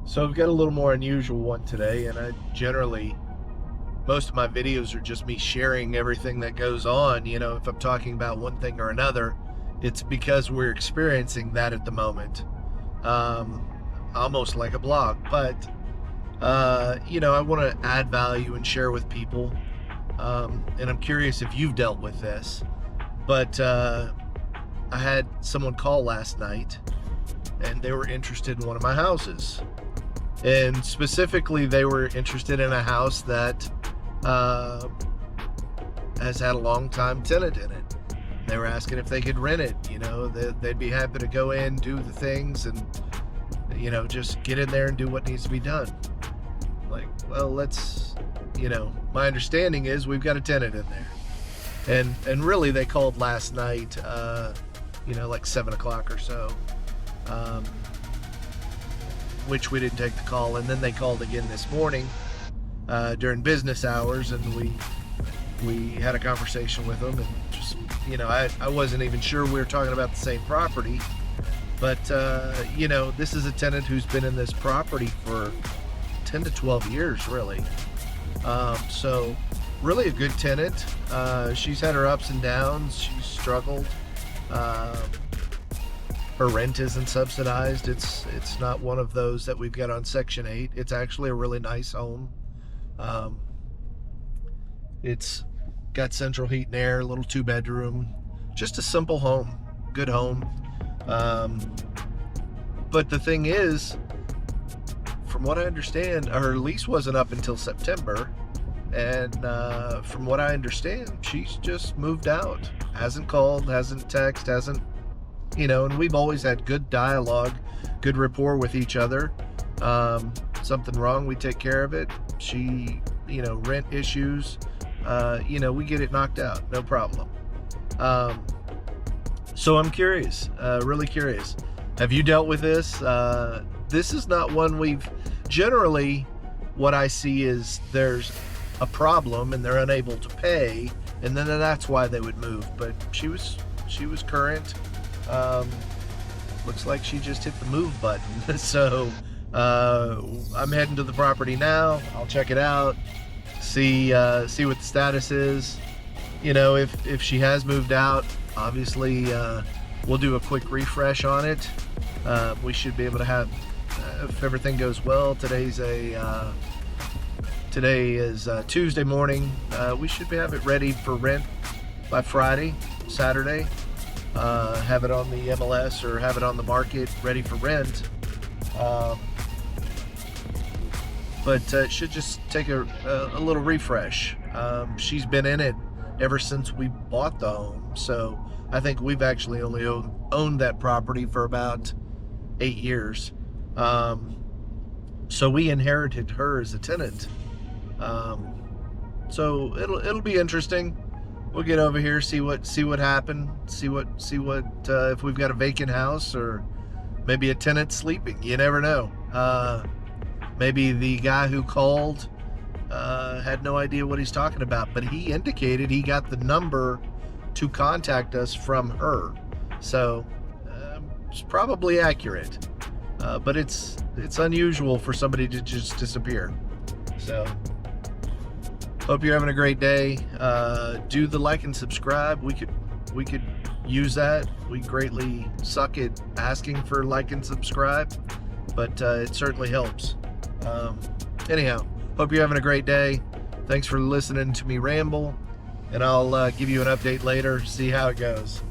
So I've got a little more unusual one today, and most of my videos are just me sharing everything that goes on. If I'm talking about one thing or another, it's because we're experiencing that at the moment. Almost like a blog, but I want to add value and share with people. And I'm curious if you've dealt with this, but I had someone call last night and they were interested in one of my houses. And specifically, they were interested in a house that has had a long time tenant in it. They were asking if they could rent it. They'd be happy to go in, do the things, and just get in there and do what needs to be done. Like, well, my understanding is we've got a tenant in there. And really, they called last night, like 7 o'clock or so. Which we didn't take the call, and then they called again this morning during business hours, and we had a conversation with them, and just I wasn't even sure we were talking about the same property, but this is a tenant who's been in this property for 10 to 12 years really. So really a good tenant. She's had her ups and downs. She's struggled. Her rent isn't subsidized. It's not one of those that we've got on Section 8. It's actually a really nice home. It's got central heat and air, a little 2-bedroom, just a simple home, good home. But the thing is, from what I understand, her lease wasn't up until September, and from what I understand, she's just moved out. Hasn't called, hasn't texted, hasn't. And we've always had good dialogue, good rapport with each other. Something wrong, we take care of it. She, rent issues, we get it knocked out, no problem. So I'm curious, really curious. Have you dealt with this? This is not one generally, what I see is there's a problem and they're unable to pay, and then that's why they would move. But she was current. Looks like she just hit the move button. So I'm heading to the property now. I'll check it out, see what the status is. If she has moved out, obviously we'll do a quick refresh on it. We should be able to have, if everything goes well, today is Tuesday morning. We should have it ready for rent by Friday, Saturday. Have it on the MLS or have it on the market ready for rent. But it should just take a little refresh. She's been in it ever since we bought the home, so I think we've actually only owned that property for about 8 years. So we inherited her as a tenant. So it'll be interesting. We'll get over here, see what happened, see what if we've got a vacant house or maybe a tenant sleeping. You never know. Maybe the guy who called had no idea what he's talking about, but he indicated he got the number to contact us from her. So it's probably accurate, but it's unusual for somebody to just disappear. So hope you're having a great day. Do the like and subscribe. We could use that. We greatly suck at asking for like and subscribe, but it certainly helps. Anyhow, hope you're having a great day. Thanks for listening to me ramble, and I'll give you an update later, see how it goes.